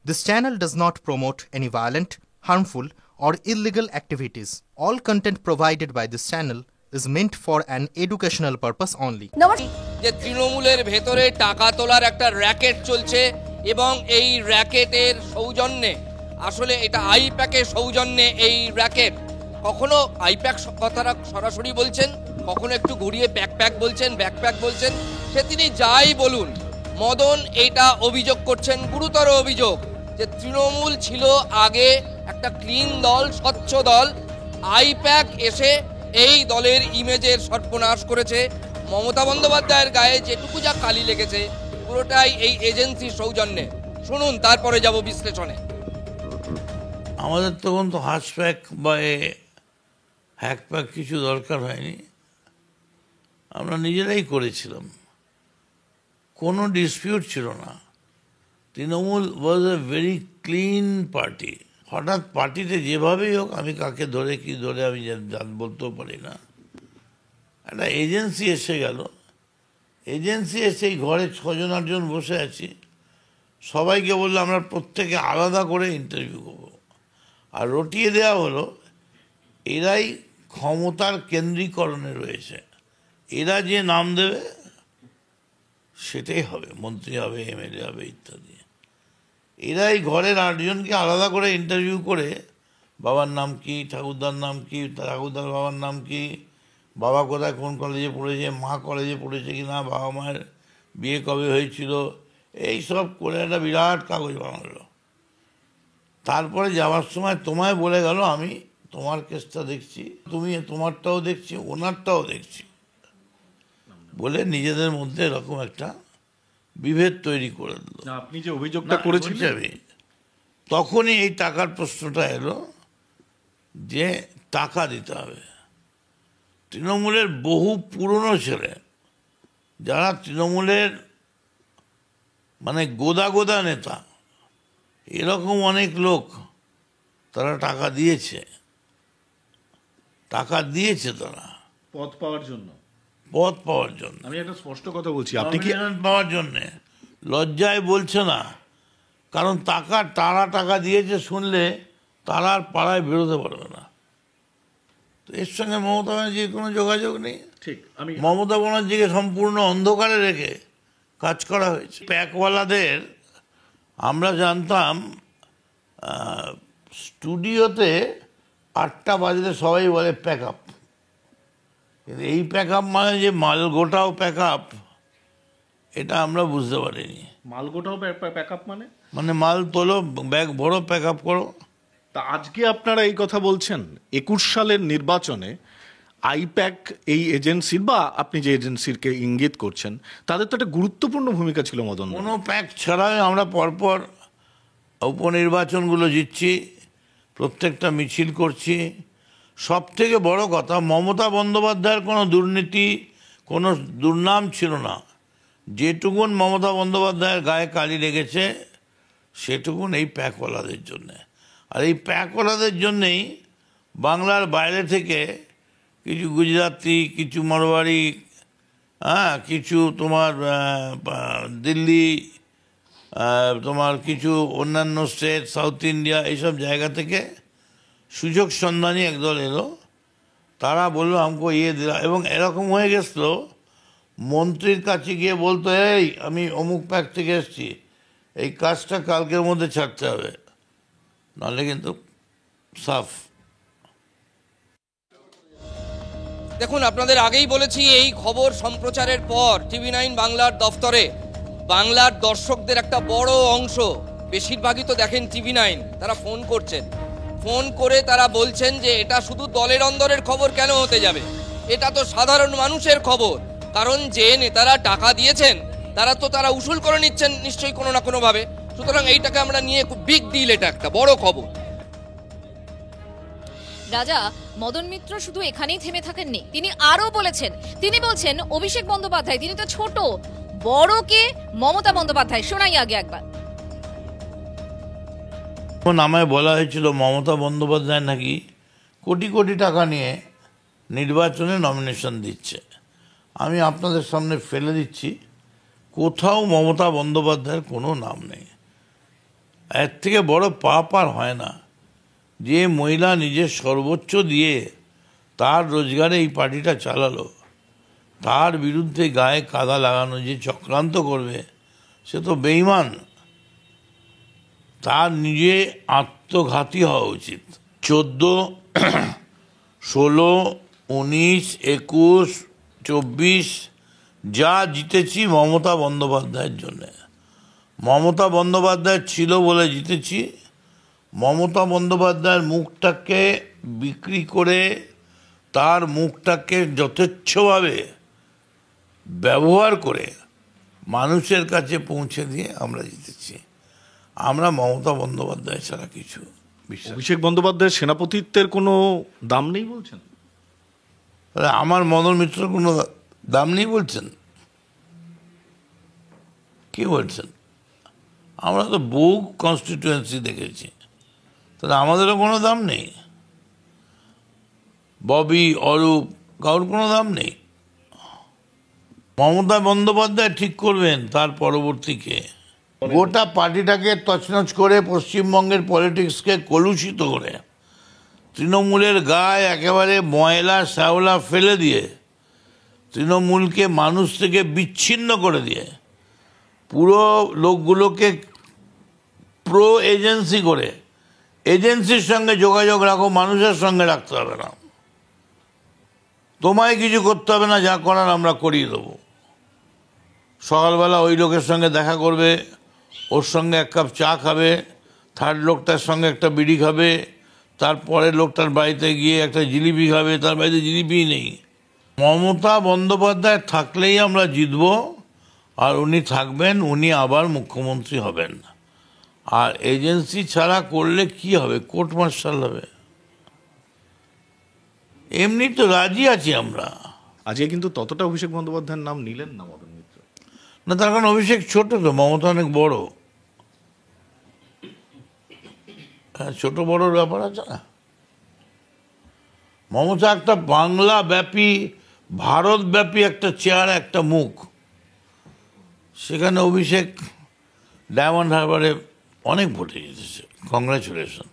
This channel does not promote any violent, harmful, or illegal activities. All content provided by this channel is meant for an educational purpose only. যে তৃণমূলের ভেতরে টাকা তোলার একটা racket চলছে এবং এই র্যাকেটের সৌজন্যে আসলে এটা আইপ্যাকের সৌজন্যে এই র্যাকেট কখনো আইপ্যাক কথাটা সরাসরি বলছেন, কখনো একটু ঘুরিয়ে ব্যাকপ্যাক বলছেন, সে তিনি যাই বলুন, মদন এটা অভিযোগ করছেন, গুরুতর অভিযোগ যে তৃণমূল ছিল আগে একটা ক্লিন দল, স্বচ্ছ দল, আইপ্যাক এসে এই দলের ইমেজের সর্বনাশ করেছে। মমতা বন্দ্যোপাধ্যায়ের গায়ে যেটুকু যা কালি লেগেছে পুরোটাই এই এজেন্সির সৌজন্যে। শুনুন, তারপরে যাব বিশ্লেষণে। আমাদের তখন তো হাসপ্যাক বা হ্যাকপ্যাক কিছু দরকার হয়নি, আমরা নিজেরাই করেছিলাম, কোনো ডিসপিউট ছিল না। তৃণমূল ওয়াজ এ ভেরি ক্লিন পার্টি। হঠাৎ পার্টিতে যেভাবেই হোক, আমি কাকে ধরে কি ধরে আমি বলতেও পারি না, একটা এজেন্সি এসে গেল। এজেন্সি এসে এই ঘরে 6জন 8জন বসে আছি, সবাইকে বললো আমরা প্রত্যেকে আলাদা করে ইন্টারভিউ করবো, আর রটিয়ে দেওয়া হলো এরাই ক্ষমতার কেন্দ্রীকরণে রয়েছে, এরা যে নাম দেবে সেটাই হবে, মন্ত্রী হবে, এমএলএ হবে ইত্যাদি। এরাই ঘরের 8জনকে আলাদা করে ইন্টারভিউ করে বাবার নাম কি, ঠাকুরদার নাম কি, ঠাকুরদার বাবার নাম কি, বাবা কোথায় কোন কলেজে পড়েছে, মা কলেজে পড়েছে কি না, বাবা মায়ের বিয়ে কবে হয়েছিল, এই সব করে একটা বিরাট কাগজ বানালো। তারপরে যাওয়ার সময় তোমায় বলে গেল আমি তোমার কেসটা দেখছি, তুমি তোমারটাও দেখছি, ওনারটাও দেখছি, বলে নিজেদের মধ্যে এরকম একটা বিভেদ তৈরি করে দিল। আপনি যে অভিযোগটা করেছিলেন, তখনই এই টাকার প্রশ্নটা এলো যে টাকা দিতে হবে। তৃণমূলের বহু পুরনো ছেলে যারা তৃণমূলের মানে গোদা নেতা, এরকম অনেক লোক তারা টাকা দিয়েছে তারা পদ পাওয়ার জন্য। আমি একটা স্পষ্ট কথা বলছি, আপনি কি পাওয়ার জন্য লজ্জায় বলছে না, কারণ তারা টাকা দিয়েছে শুনলে তারা আর পাড়ায় বেরোতে পারবে না। তো এর সঙ্গে মমতা ব্যানার্জির কোনো যোগাযোগ নেই। ঠিক, মমতা ব্যানার্জিকে সম্পূর্ণ অন্ধকারে রেখে কাজ করা হয়েছে। প্যাকওয়ালাদের আমরা জানতাম স্টুডিওতে 8টা বাজলে সবাই বলে প্যাক আপ, কিন্তু এই প্যাক আপ মানে যে মালগোটাও প্যাক আপ, এটা আমরা বুঝতে পারিনি। মালগোটাও প্যাক আপ মানে মাল তোলো, ব্যাগ ভরো, প্যাক আপ করো। তা আজকে আপনারা এই কথা বলছেন 21 সালের নির্বাচনে আইপ্যাক এই এজেন্সির, বা আপনি যে এজেন্সিরকে ইঙ্গিত করছেন, তাদের তো একটা গুরুত্বপূর্ণ ভূমিকা ছিল মদন। কোনো প্যাক ছাড়াই আমরা পরপর উপনির্বাচনগুলো জিতছি, প্রত্যেকটা মিছিল করছি। সব থেকে বড় কথা, মমতা বন্দ্যোপাধ্যায়ের কোনো দুর্নীতি, কোনো দুর্নাম ছিল না। যেটুকুন মমতা বন্দ্যোপাধ্যায়ের গায়ে কালি লেগেছে সেটুকুন এই প্যাকওয়ালাদের জন্যে। আর এই প্যাকওয়ালাদের জন্যেই বাংলার বাইরে থেকে কিছু গুজরাটি, কিছু মারোয়ারি, কিছু তোমার দিল্লি, তোমার কিছু অন্যান্য স্টেট, সাউথ ইন্ডিয়া, এইসব জায়গা থেকে সুযোগ সন্ধানী একদল এলো। তারা বললো আমাকে দিলা, এবং এরকম হয়ে গেছিলো মন্ত্রীর কাছে গিয়ে বলতো, এই আমি অমুক প্যাক থেকে এসছি, এই কাজটা কালকের মধ্যে ছাড়তে হবে, নাহলে কিন্তু সাফ। দেখুন, আপনাদের আগেই বলেছি, এই খবর সম্প্রচারের পর TV9 বাংলার দফতরে বাংলার দর্শকদের একটা বড় অংশ, বেশিরভাগই তো দেখেন TV9, তারা ফোন করছেন, ফোন করে তারা বলছেন যে এটা শুধু দলের অন্দরের খবর কেন হতে যাবে, এটা তো সাধারণ মানুষের খবর। কারণ যে নেতারা টাকা দিয়েছেন তারা উসুল করে নিচ্ছেন নিশ্চয়ই কোনো না কোনোভাবে, সুতরাং এইটাকে আমরা নিয়ে খুব বিগ ডিল, এটা একটা বড় খবর। রাজা, মদন মিত্র শুধু এখানেই থেমে থাকেননি, তিনি আরো বলেছেন, তিনি বলছেন অভিষেক বন্দ্যোপাধ্যায় তিনি তো ছোট, বড়কে মমতা বন্দ্যোপাধ্যায়। শোনাই আগে একবার। আমায় বলা হয়েছিল মমতা বন্দ্যোপাধ্যায় নাকি কোটি কোটি টাকা নিয়ে নির্বাচনে নমিনেশন দিচ্ছে। আমি আপনাদের সামনে ফেলে দিচ্ছি, কোথাও মমতা বন্দ্যোপাধ্যায়ের কোনো নাম নেই। এর থেকে বড় পাপ আর হয় না। যে মহিলা নিজের সর্বোচ্চ দিয়ে তার রোজগারে এই পার্টিটা চালালো, তার বিরুদ্ধে গায়ে কাদা লাগানো যে চক্রান্ত করবে, সে তো বেঈমান। তার নিজে আত্মঘাতী হওয়া উচিত। 14, 16, 19, 21, 24 যা জিতেছি মমতা বন্দ্যোপাধ্যায়ের জন্যে। মমতা বন্দ্যোপাধ্যায় ছিল বলে জিতেছি। মমতা বন্দ্যোপাধ্যায়ের মুখটাকে বিক্রি করে তার মুখটাকে যথেচ্ছভাবে ব্যবহার করে মানুষের কাছে পৌঁছে দিয়ে আমরা জিতেছি। আমরা মমতা বন্দ্যোপাধ্যায় ছাড়া কিছু বিশ্বাস। অভিষেক বন্দ্যোপাধ্যায়ের সেনাপতিত্বের কোনো দাম নেই বলছেন? আমার মদন মিত্রের কোনো দাম নেই বলছেন? কি বলছেন? আমরা তো বহু কনস্টিটিউয়েন্সি দেখেছি, তাহলে আমাদেরও কোনো দাম নেই? ববি, অরূপ, কারোর কোনো দাম নেই? মমতা বন্দ্যোপাধ্যায় ঠিক করবেন তার পরবর্তীকে। গোটা পার্টিটাকে তছনছ করে পশ্চিমবঙ্গের পলিটিক্সকে কলুষিত করে তৃণমূলের গায়ে একেবারে ময়লা শ্যাওলা ফেলে দিয়ে তৃণমূলকে মানুষ থেকে বিচ্ছিন্ন করে দিয়ে পুরো লোকগুলোকে প্রো এজেন্সি করে, এজেন্সির সঙ্গে যোগাযোগ রাখো, মানুষের সঙ্গে রাখতে হবে না, তোমায় কিছু করতে হবে না, যা করার আমরা করিয়ে দেবো। সকালবেলা ওই লোকের সঙ্গে দেখা করবে, ওর সঙ্গে এক কাপ চা খাবে, থার্ড লোকটার সঙ্গে একটা বিড়ি খাবে, তারপরের লোকটার বাড়িতে গিয়ে একটা জিলিপি খাবে, তার বাড়িতে জিলিপিই নেই। মমতা বন্দ্যোপাধ্যায় থাকলেই আমরা জিতব, আর উনি থাকবেন, উনি আবার মুখ্যমন্ত্রী হবেন। আর এজেন্সি ছাড়া করলে কি হবে? কোর্ট মার্শাল হবে। এমনি তো রাজি আছি আমরা। আজকে কিন্তু ততটা অভিষেক বন্দ্যোপাধ্যায়ের নাম নিলেন না মদন মিত্র। না, তার কারণ অভিষেক ছোট, তো মমতা অনেক বড়। ছোট বড় ব্যাপার আছে না। মমতা একটা বাংলা ব্যাপী, ভারত ব্যাপী একটা চেহারা, একটা মুখ। সেখানে অভিষেক ডায়মন্ড হারবারে অনেক ভোটে জিতেছে। কংগ্রাচুলেশন।